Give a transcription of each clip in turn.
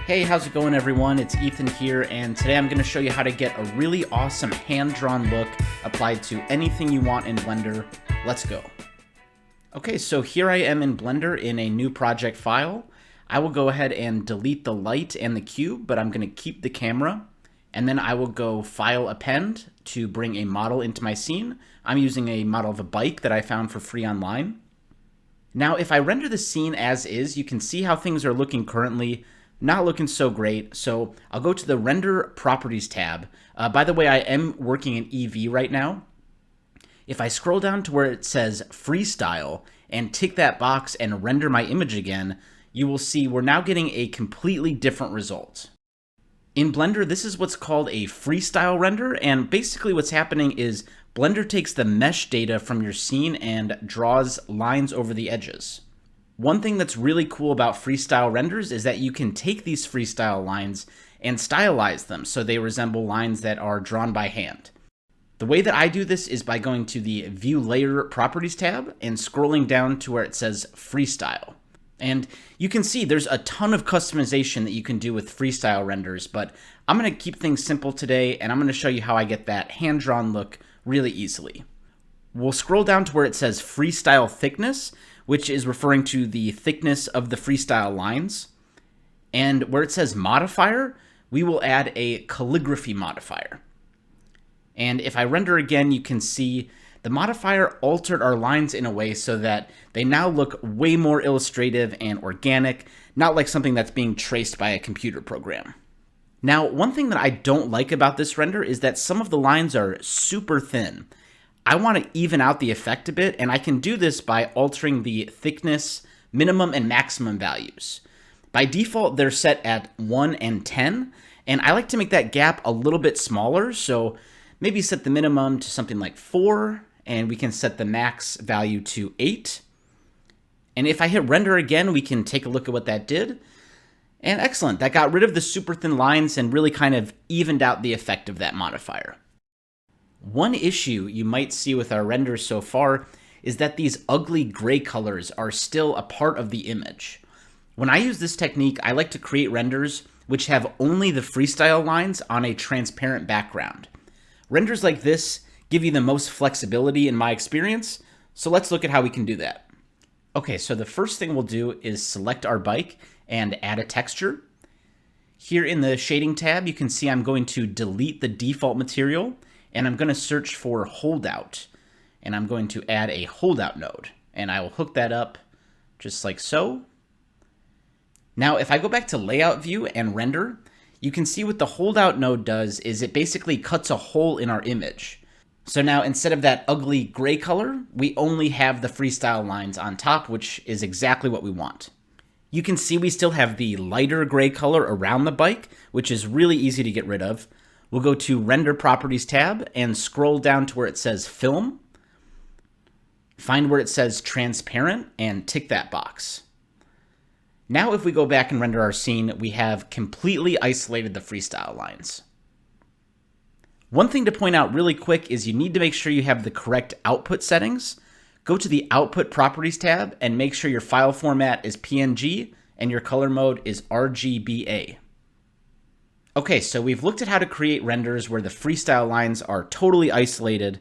Hey, how's it going everyone? It's Ethan here, and today I'm going to show you how to get a really awesome hand-drawn look applied to anything you want in Blender. Let's go. Okay, so here I am in Blender in a new project file. I will go ahead and delete the light and the cube, but I'm going to keep the camera. And then I will go File, Append to bring a model into my scene. I'm using a model of a bike that I found for free online. Now, if I render the scene as is, you can see how things are looking currently. Not looking so great, so I'll go to the Render Properties tab. By the way, I am working in EV right now. If I scroll down to where it says Freestyle and tick that box and render my image again, you will see we're now getting a completely different result. In Blender, this is what's called a freestyle render, and basically what's happening is Blender takes the mesh data from your scene and draws lines over the edges. One thing that's really cool about freestyle renders is that you can take these freestyle lines and stylize them so they resemble lines that are drawn by hand. The way that I do this is by going to the View Layer Properties tab and scrolling down to where it says Freestyle. And you can see there's a ton of customization that you can do with freestyle renders, but I'm going to keep things simple today, and I'm going to show you how I get that hand-drawn look really easily. We'll scroll down to where it says Freestyle Thickness, which is referring to the thickness of the freestyle lines. And where it says Modifier, we will add a calligraphy modifier. And if I render again, you can see the modifier altered our lines in a way so that they now look way more illustrative and organic, not like something that's being traced by a computer program. Now, one thing that I don't like about this render is that some of the lines are super thin. I want to even out the effect a bit, and I can do this by altering the thickness, minimum, and maximum values. By default, they're set at 1 and 10, and I like to make that gap a little bit smaller, so maybe set the minimum to something like 4, and we can set the max value to 8. And if I hit render again, we can take a look at what that did. And excellent, that got rid of the super thin lines and really kind of evened out the effect of that modifier. One issue you might see with our renders so far is that these ugly gray colors are still a part of the image. When I use this technique, I like to create renders which have only the freestyle lines on a transparent background. Renders like this give you the most flexibility in my experience, so let's look at how we can do that. Okay, so the first thing we'll do is select our bike and add a texture. Here in the shading tab, you can see I'm going to delete the default material, and I'm going to search for holdout, and I'm going to add a holdout node, and I will hook that up just like so. Now, if I go back to layout view and render, you can see what the holdout node does is it basically cuts a hole in our image. So now instead of that ugly gray color, we only have the freestyle lines on top, which is exactly what we want. You can see we still have the lighter gray color around the bike, which is really easy to get rid of. We'll go to Render Properties tab and scroll down to where it says Film. Find where it says Transparent and tick that box. Now if we go back and render our scene, we have completely isolated the freestyle lines. One thing to point out really quick is you need to make sure you have the correct output settings. Go to the Output Properties tab and make sure your file format is PNG and your color mode is RGBA. Okay, so we've looked at how to create renders where the freestyle lines are totally isolated,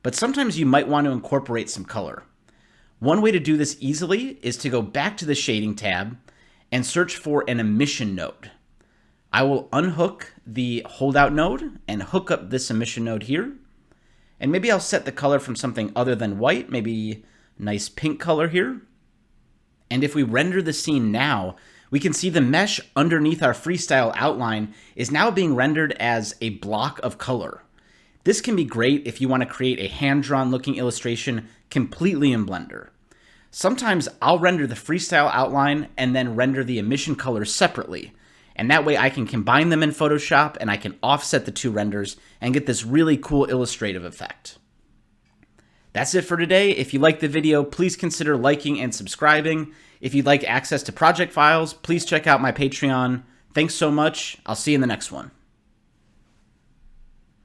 but sometimes you might want to incorporate some color. One way to do this easily is to go back to the shading tab and search for an emission node. I will unhook the holdout node and hook up this emission node here. And maybe I'll set the color from something other than white, maybe a nice pink color here. And if we render the scene now, we can see the mesh underneath our freestyle outline is now being rendered as a block of color. This can be great if you want to create a hand-drawn looking illustration completely in Blender. Sometimes I'll render the freestyle outline and then render the emission colors separately. And that way I can combine them in Photoshop and I can offset the two renders and get this really cool illustrative effect. That's it for today. If you liked the video, please consider liking and subscribing. If you'd like access to project files, please check out my Patreon. Thanks so much. I'll see you in the next one.